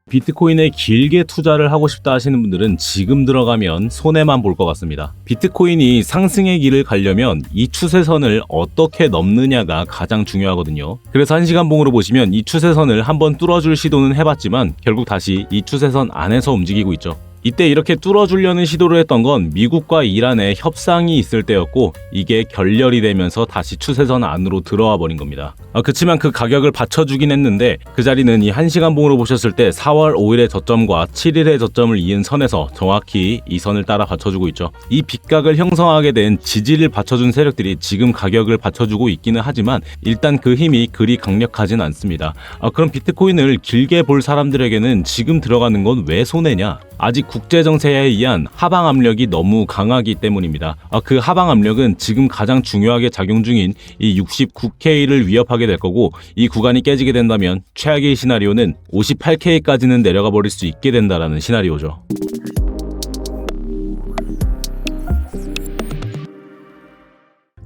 비트코인에 길게 투자를 하고 싶다 하시는 분들은 지금 들어가면 손해만 볼 것 같습니다. 비트코인이 상승의 길을 가려면 이 추세선을 어떻게 넘느냐가 가장 중요하거든요. 그래서 1시간봉으로 보시면 이 추세선을 한번 뚫어줄 시도는 해봤지만 결국 다시 이 추세선 안에서 움직이고 있죠. 이때 이렇게 뚫어주려는 시도를 했던 건 미국과 이란의 협상이 있을 때였고, 이게 결렬이 되면서 다시 추세선 안으로 들어와 버린 겁니다. 그치만 그 가격을 받쳐주긴 했는데, 그 자리는 이 1시간봉으로 보셨을 때 4월 5일의 저점과 7일의 저점을 이은 선에서 정확히 이 선을 따라 받쳐주고 있죠. 이 빗각을 형성하게 된 지지를 받쳐준 세력들이 지금 가격을 받쳐주고 있기는 하지만 일단 그 힘이 그리 강력하진 않습니다. 그럼 비트코인을 길게 볼 사람들에게는 지금 들어가는 건 왜 손해냐? 아직 국제정세에 의한 하방 압력이 너무 강하기 때문입니다. 그 하방 압력은 지금 가장 중요하게 작용 중인 이 69K를 위협하게 될 거고, 이 구간이 깨지게 된다면 최악의 시나리오는 58K까지는 내려가 버릴 수 있게 된다라는 시나리오죠.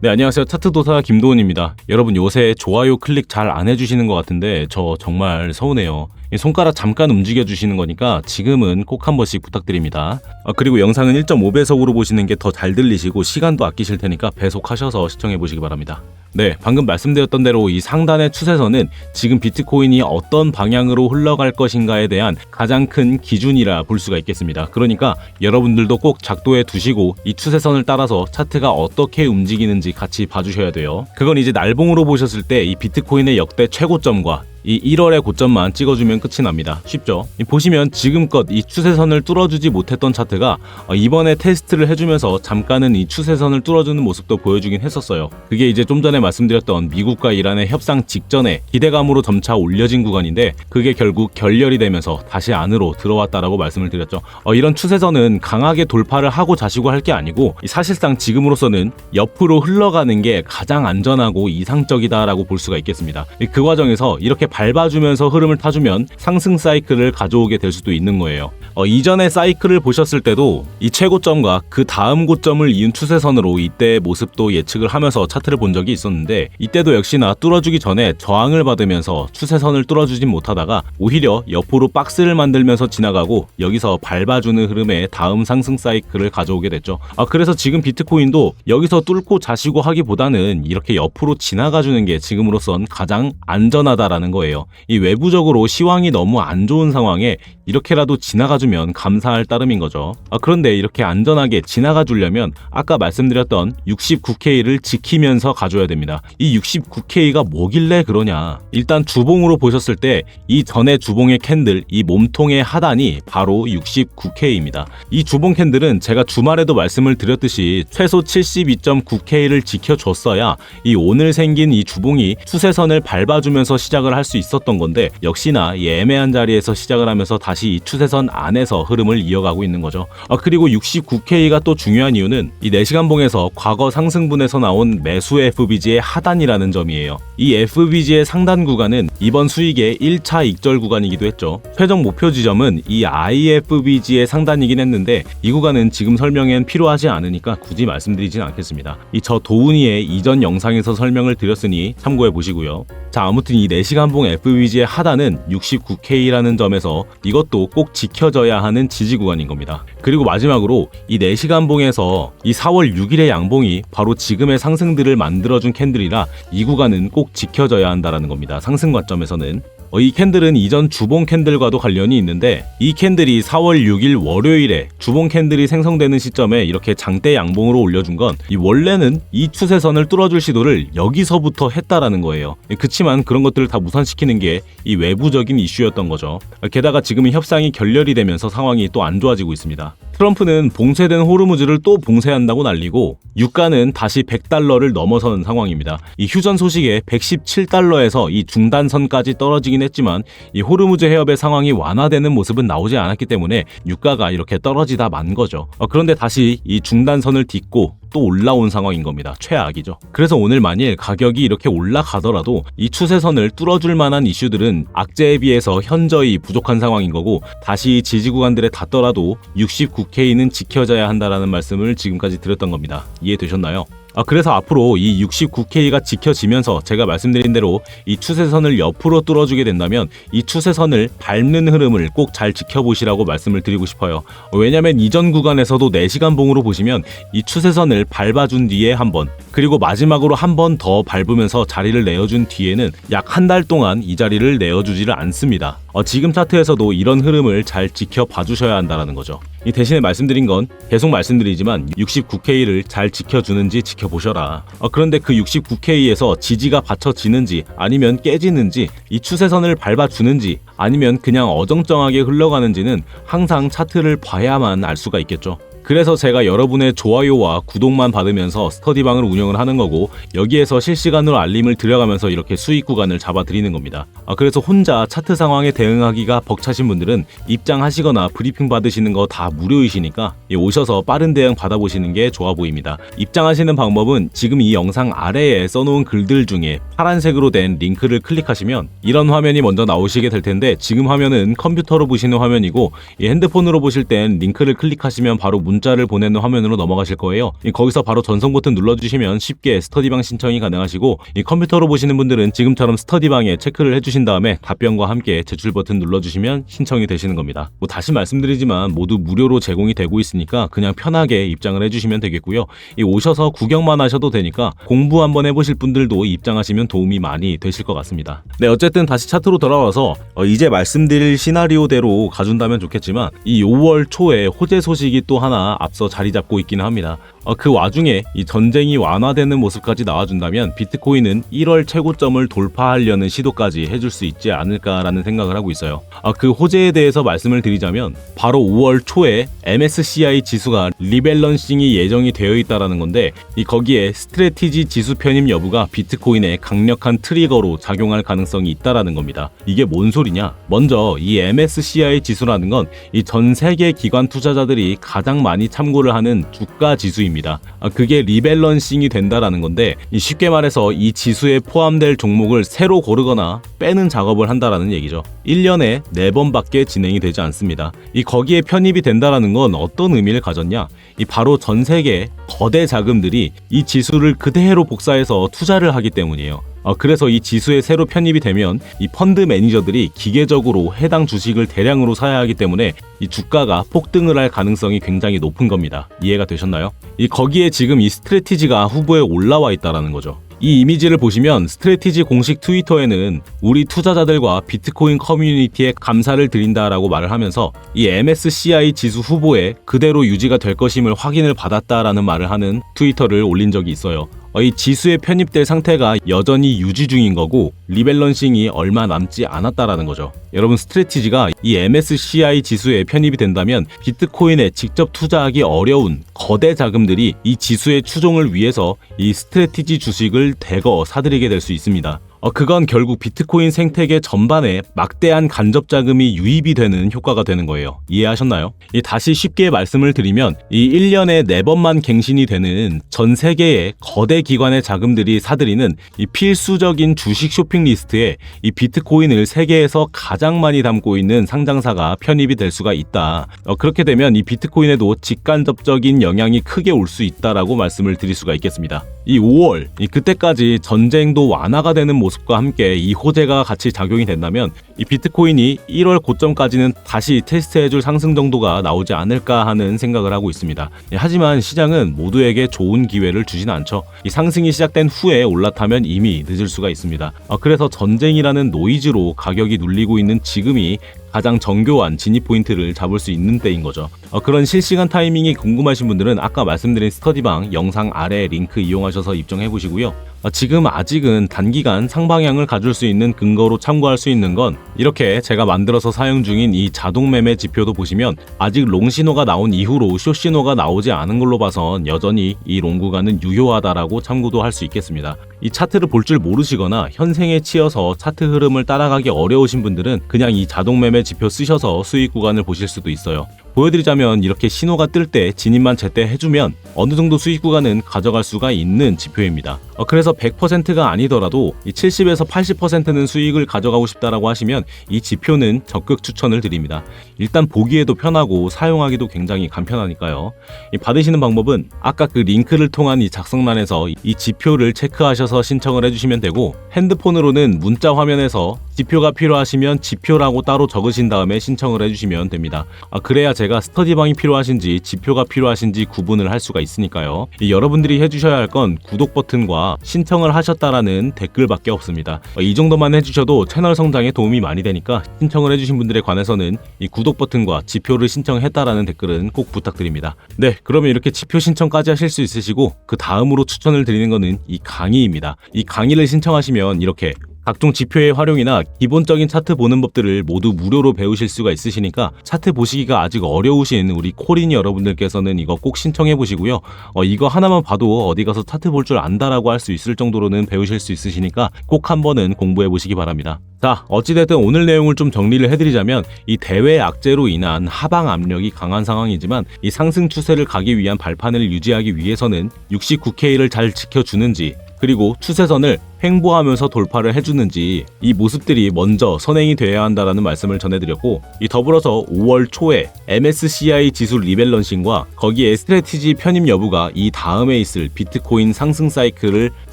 네, 안녕하세요. 차트도사 김도훈입니다. 여러분 요새 좋아요 클릭 잘 안 해주시는 것 같은데 저 정말 서운해요. 손가락 잠깐 움직여주시는 거니까 지금은 꼭 한 번씩 부탁드립니다. 그리고 영상은 1.5배속으로 보시는 게 더 잘 들리시고 시간도 아끼실 테니까 배속하셔서 시청해 보시기 바랍니다. 네, 방금 말씀드렸던 대로 이 상단의 추세선은 지금 비트코인이 어떤 방향으로 흘러갈 것인가에 대한 가장 큰 기준이라 볼 수가 있겠습니다. 그러니까 여러분들도 꼭 작도해 두시고 이 추세선을 따라서 차트가 어떻게 움직이는지 같이 봐주셔야 돼요. 그건 이제 날봉으로 보셨을 때 이 비트코인의 역대 최고점과 이 1월의 고점만 찍어주면 끝이 납니다. 쉽죠? 보시면 지금껏 이 추세선을 뚫어주지 못했던 차트가 이번에 테스트를 해주면서 잠깐은 이 추세선을 뚫어주는 모습도 보여주긴 했었어요. 그게 이제 좀 전에 말씀드렸던 미국과 이란의 협상 직전에 기대감으로 점차 올려진 구간인데, 그게 결국 결렬이 되면서 다시 안으로 들어왔다라고 말씀을 드렸죠. 이런 추세선은 강하게 돌파를 하고 자시고 할 게 아니고 사실상 지금으로서는 옆으로 흘러가는 게 가장 안전하고 이상적이다라고 볼 수가 있겠습니다. 그 과정에서 이렇게 밟아주면서 흐름을 타주면 상승 사이클을 가져오게 될 수도 있는 거예요. 이전의 사이클을 보셨을 때도 이 최고점과 그 다음 고점을 이은 추세선으로 이때의 모습도 예측을 하면서 차트를 본 적이 있었는데, 이때도 역시나 뚫어주기 전에 저항을 받으면서 추세선을 뚫어주진 못하다가 오히려 옆으로 박스를 만들면서 지나가고 여기서 밟아주는 흐름에 다음 상승 사이클을 가져오게 됐죠. 그래서 지금 비트코인도 여기서 뚫고 자시고 하기보다는 이렇게 옆으로 지나가주는 게 지금으로선 가장 안전하다라는 거예요. 이 외부적으로 시황이 너무 안 좋은 상황에 이렇게라도 지나가주면 감사할 따름인 거죠. 그런데 이렇게 안전하게 지나가 주려면 아까 말씀드렸던 69K를 지키면서 가줘야 됩니다. 이 69K가 뭐길래 그러냐? 일단 주봉으로 보셨을 때 이 전에 주봉의 캔들, 이 몸통의 하단이 바로 69K입니다. 이 주봉 캔들은 제가 주말에도 말씀을 드렸듯이 최소 72.9K를 지켜줬어야 이 오늘 생긴 이 주봉이 추세선을 밟아주면서 시작을 할 수 있었던 건데, 역시나 이 애매한 자리에서 시작을 하면서 다시 이 추세선 안에서 흐름을 이어가고 있는 거죠. 그리고 69K가 또 중요한 이유는 이 4시간봉에서 과거 상승분에서 나온 매수 FBG의 하단이라는 점이에요. 이 FBG의 상단 구간은 이번 수익의 1차 익절 구간이기도 했죠. 최종 목표 지점은 이 IFBG의 상단이긴 했는데 이 구간은 지금 설명엔 필요하지 않으니까 굳이 말씀드리진 않겠습니다. 저 도훈이의 이전 영상에서 설명을 드렸으니 참고해 보시고요. 자, 아무튼 이 4시간봉 FBG의 하단은 69K라는 점에서 이것도 꼭 지켜져야 하는 지지 구간인 겁니다. 그리고 마지막으로 이 4시간봉에서 이 4월 6일의 양봉이 바로 지금의 상승들을 만들어준 캔들이라 이 구간은 꼭 지켜져야 한다는 겁니다. 상승 관점에서는. 이 캔들은 이전 주봉 캔들과도 관련이 있는데, 이 캔들이 4월 6일 월요일에 주봉 캔들이 생성되는 시점에 이렇게 장대 양봉으로 올려준 건 이 원래는 이 추세선을 뚫어줄 시도를 여기서부터 했다라는 거예요. 그치만 그런 것들을 다 무산시키는 게 이 외부적인 이슈였던 거죠. 게다가 지금은 협상이 결렬이 되면서 상황이 또 안 좋아지고 있습니다. 트럼프는 봉쇄된 호르무즈를 또 봉쇄한다고 난리고, 유가는 다시 $100를 넘어서는 상황입니다. 이 휴전 소식에 117달러에서 이 중단선까지 떨어지긴 했지만 이 호르무즈 해협의 상황이 완화되는 모습은 나오지 않았기 때문에 유가가 이렇게 떨어지다 만 거죠. 그런데 다시 이 중단선을 딛고 또 올라온 상황인 겁니다. 최악이죠. 그래서 오늘 만일 가격이 이렇게 올라가더라도 이 추세선을 뚫어줄 만한 이슈들은 악재에 비해서 현저히 부족한 상황인 거고, 다시 지지 구간들에 닿더라도 69K는 지켜져야 한다라는 말씀을 지금까지 드렸던 겁니다. 이해되셨나요? 그래서 앞으로 이 69K가 지켜지면서 제가 말씀드린 대로 이 추세선을 옆으로 뚫어주게 된다면 이 추세선을 밟는 흐름을 꼭 잘 지켜보시라고 말씀을 드리고 싶어요. 왜냐면 이전 구간에서도 4시간 봉으로 보시면 이 추세선을 밟아준 뒤에 한 번, 그리고 마지막으로 한 번 더 밟으면서 자리를 내어준 뒤에는 약 한 달 동안 이 자리를 내어주지를 않습니다. 지금 차트에서도 이런 흐름을 잘 지켜봐 주셔야 한다는 거죠. 이 대신에 말씀드린 건 계속 말씀드리지만 69K를 잘 지켜주는지 지켜보셔라. 그런데 그 69K에서 지지가 받쳐지는지 아니면 깨지는지, 이 추세선을 밟아주는지 아니면 그냥 어정쩡하게 흘러가는지는 항상 차트를 봐야만 알 수가 있겠죠. 그래서 제가 여러분의 좋아요와 구독만 받으면서 스터디방을 운영을 하는 거고, 여기에서 실시간으로 알림을 드려가면서 이렇게 수익 구간을 잡아드리는 겁니다. 그래서 혼자 차트 상황에 대응하기가 벅차신 분들은 입장하시거나 브리핑 받으시는 거 다 무료이시니까 오셔서 빠른 대응 받아보시는 게 좋아 보입니다. 입장하시는 방법은 지금 이 영상 아래에 써놓은 글들 중에 파란색으로 된 링크를 클릭하시면 이런 화면이 먼저 나오시게 될 텐데, 지금 화면은 컴퓨터로 보시는 화면이고, 이 핸드폰으로 보실 땐 링크를 클릭하시면 바로 문자를 보내는 화면으로 넘어가실 거예요. 거기서 바로 전송 버튼 눌러주시면 쉽게 스터디방 신청이 가능하시고, 이 컴퓨터로 보시는 분들은 지금처럼 스터디방에 체크를 해주신 다음에 답변과 함께 제출 버튼 눌러주시면 신청이 되시는 겁니다. 다시 말씀드리지만 모두 무료로 제공이 되고 있으니까 그냥 편하게 입장을 해주시면 되겠고요. 오셔서 구경만 하셔도 되니까 공부 한번 해보실 분들도 입장하시면 도움이 많이 되실 것 같습니다. 네, 어쨌든 다시 차트로 돌아와서 이제 말씀드릴 시나리오대로 가준다면 좋겠지만, 이 5월 초에 호재 소식이 또 하나 앞서 자리 잡고 있기는 합니다. 그 와중에 이 전쟁이 완화되는 모습까지 나와준다면 비트코인은 1월 최고점을 돌파하려는 시도까지 해줄 수 있지 않을까라는 생각을 하고 있어요. 그 호재에 대해서 말씀을 드리자면 바로 5월 초에 MSCI 지수가 리밸런싱이 예정이 되어 있다라는 건데, 거기에 스트래티지 지수 편입 여부가 비트코인의 강력한 트리거로 작용할 가능성이 있다라는 겁니다. 이게 뭔 소리냐? 먼저 이 MSCI 지수라는 건 이 전 세계 기관 투자자들이 가장 많이 참고를 하는 주가 지수입니다. 그게 리밸런싱이 된다라는 건데, 쉽게 말해서 이 지수에 포함될 종목을 새로 고르거나 빼는 작업을 한다라는 얘기죠. 1년에 4번밖에 진행이 되지 않습니다. 거기에 편입이 된다라는 건 어떤 의미를 가졌냐? 바로 전 세계 거대 자금들이 이 지수를 그대로 복사해서 투자를 하기 때문이에요. 그래서 이 지수에 새로 편입이 되면 이 펀드 매니저들이 기계적으로 해당 주식을 대량으로 사야 하기 때문에 이 주가가 폭등을 할 가능성이 굉장히 높은 겁니다. 이해가 되셨나요? 거기에 지금 이 스트래티지가 후보에 올라와 있다라는 거죠. 이 이미지를 보시면 스트래티지 공식 트위터에는 우리 투자자들과 비트코인 커뮤니티에 감사를 드린다라고 말을 하면서 이 MSCI 지수 후보에 그대로 유지가 될 것임을 확인을 받았다라는 말을 하는 트위터를 올린 적이 있어요. 이 지수에 편입될 상태가 여전히 유지 중인 거고 리밸런싱이 얼마 남지 않았다라는 거죠. 여러분, 스트래티지가 이 MSCI 지수에 편입이 된다면 비트코인에 직접 투자하기 어려운 거대 자금들이 이 지수의 추종을 위해서 이 스트래티지 주식을 대거 사들이게 될 수 있습니다. 그건 결국 비트코인 생태계 전반에 막대한 간접 자금이 유입이 되는 효과가 되는 거예요. 이해하셨나요? 다시 쉽게 말씀을 드리면 이 1년에 4번만 갱신이 되는 전 세계의 거대 기관의 자금들이 사들이는 이 필수적인 주식 쇼핑 리스트에 이 비트코인을 세계에서 가장 많이 담고 있는 상장사가 편입이 될 수가 있다. 그렇게 되면 이 비트코인에도 직간접적인 영향이 크게 올 수 있다라고 말씀을 드릴 수가 있겠습니다. 이 5월, 그때까지 전쟁도 완화가 되는 모습과 함께 이 호재가 같이 작용이 된다면 이 비트코인이 1월 고점까지는 다시 테스트해줄 상승 정도가 나오지 않을까 하는 생각을 하고 있습니다. 하지만 시장은 모두에게 좋은 기회를 주진 않죠. 이 상승이 시작된 후에 올라타면 이미 늦을 수가 있습니다. 그래서 전쟁이라는 노이즈로 가격이 눌리고 있는 지금이 가장 정교한 진입 포인트를 잡을 수 있는 때인 거죠. 그런 실시간 타이밍이 궁금하신 분들은 아까 말씀드린 스터디방 영상 아래 링크 이용하셔서 입장해 보시고요. 지금 아직은 단기간 상방향을 가질 수 있는 근거로 참고할 수 있는 건 이렇게 제가 만들어서 사용 중인 이 자동 매매 지표도 보시면 아직 롱 신호가 나온 이후로 숏 신호가 나오지 않은 걸로 봐선 여전히 이 롱 구간은 유효하다라고 참고도 할 수 있겠습니다. 이 차트를 볼 줄 모르시거나 현생에 치여서 차트 흐름을 따라가기 어려우신 분들은 그냥 이 자동 매매 지표 쓰셔서 수익 구간을 보실 수도 있어요. 보여드리자면 이렇게 신호가 뜰 때 진입만 제때 해주면 어느 정도 수익 구간은 가져갈 수가 있는 지표입니다. 그래서 100%가 아니더라도 이 70에서 80%는 수익을 가져가고 싶다라고 하시면 이 지표는 적극 추천을 드립니다. 일단 보기에도 편하고 사용하기도 굉장히 간편하니까요. 받으시는 방법은 아까 그 링크를 통한 이 작성란에서 이 지표를 체크하셔서 신청을 해주시면 되고, 핸드폰으로는 문자 화면에서 지표가 필요하시면 지표라고 따로 적으신 다음에 신청을 해주시면 됩니다. 그래야 제가 스터디방이 필요하신지 지표가 필요하신지 구분을 할 수가 있으니까요. 여러분들이 해주셔야 할 건 구독 버튼과 신청을 하셨다라는 댓글밖에 없습니다. 이 정도만 해주셔도 채널 성장에 도움이 많이 되니까 신청을 해주신 분들에 관해서는 이 구독 버튼과 지표를 신청했다라는 댓글은 꼭 부탁드립니다. 네, 그러면 이렇게 지표 신청까지 하실 수 있으시고, 그 다음으로 추천을 드리는 거는 이 강의입니다. 이 강의를 신청하시면 이렇게 각종 지표의 활용이나 기본적인 차트 보는 법들을 모두 무료로 배우실 수가 있으시니까 차트 보시기가 아직 어려우신 우리 코린 여러분들께서는 이거 꼭 신청해 보시고요. 이거 하나만 봐도 어디 가서 차트 볼 줄 안다라고 할 수 있을 정도로는 배우실 수 있으시니까 꼭 한번은 공부해 보시기 바랍니다. 자, 어찌됐든 오늘 내용을 좀 정리를 해드리자면, 이 대외 악재로 인한 하방 압력이 강한 상황이지만 이 상승 추세를 가기 위한 발판을 유지하기 위해서는 69K를 잘 지켜주는지, 그리고 추세선을 횡보하면서 돌파를 해주는지, 이 모습들이 먼저 선행이 돼야 한다라는 말씀을 전해드렸고, 이 더불어서 5월 초에 MSCI 지수 리밸런싱과 거기에 스트래티지 편입 여부가 이 다음에 있을 비트코인 상승 사이클을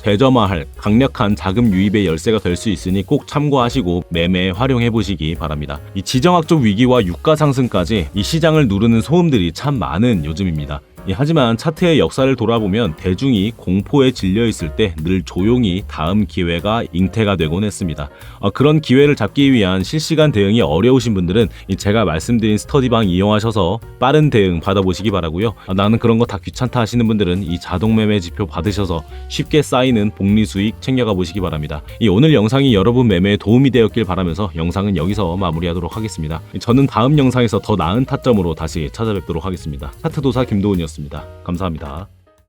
재점화할 강력한 자금 유입의 열쇠가 될 수 있으니 꼭 참고하시고 매매에 활용해 보시기 바랍니다. 이 지정학적 위기와 유가 상승까지 이 시장을 누르는 소음들이 참 많은 요즘입니다. 하지만 차트의 역사를 돌아보면 대중이 공포에 질려 있을 때 늘 조용히 다음 기회가 잉태가 되곤 했습니다. 그런 기회를 잡기 위한 실시간 대응이 어려우신 분들은 제가 말씀드린 스터디방 이용하셔서 빠른 대응 받아보시기 바라고요. 나는 그런 거 다 귀찮다 하시는 분들은 이 자동 매매 지표 받으셔서 쉽게 쌓이는 복리 수익 챙겨가 보시기 바랍니다. 오늘 영상이 여러분 매매에 도움이 되었길 바라면서 영상은 여기서 마무리하도록 하겠습니다. 저는 다음 영상에서 더 나은 타점으로 다시 찾아뵙도록 하겠습니다. 차트도사 김도훈이었습니다. 감사합니다.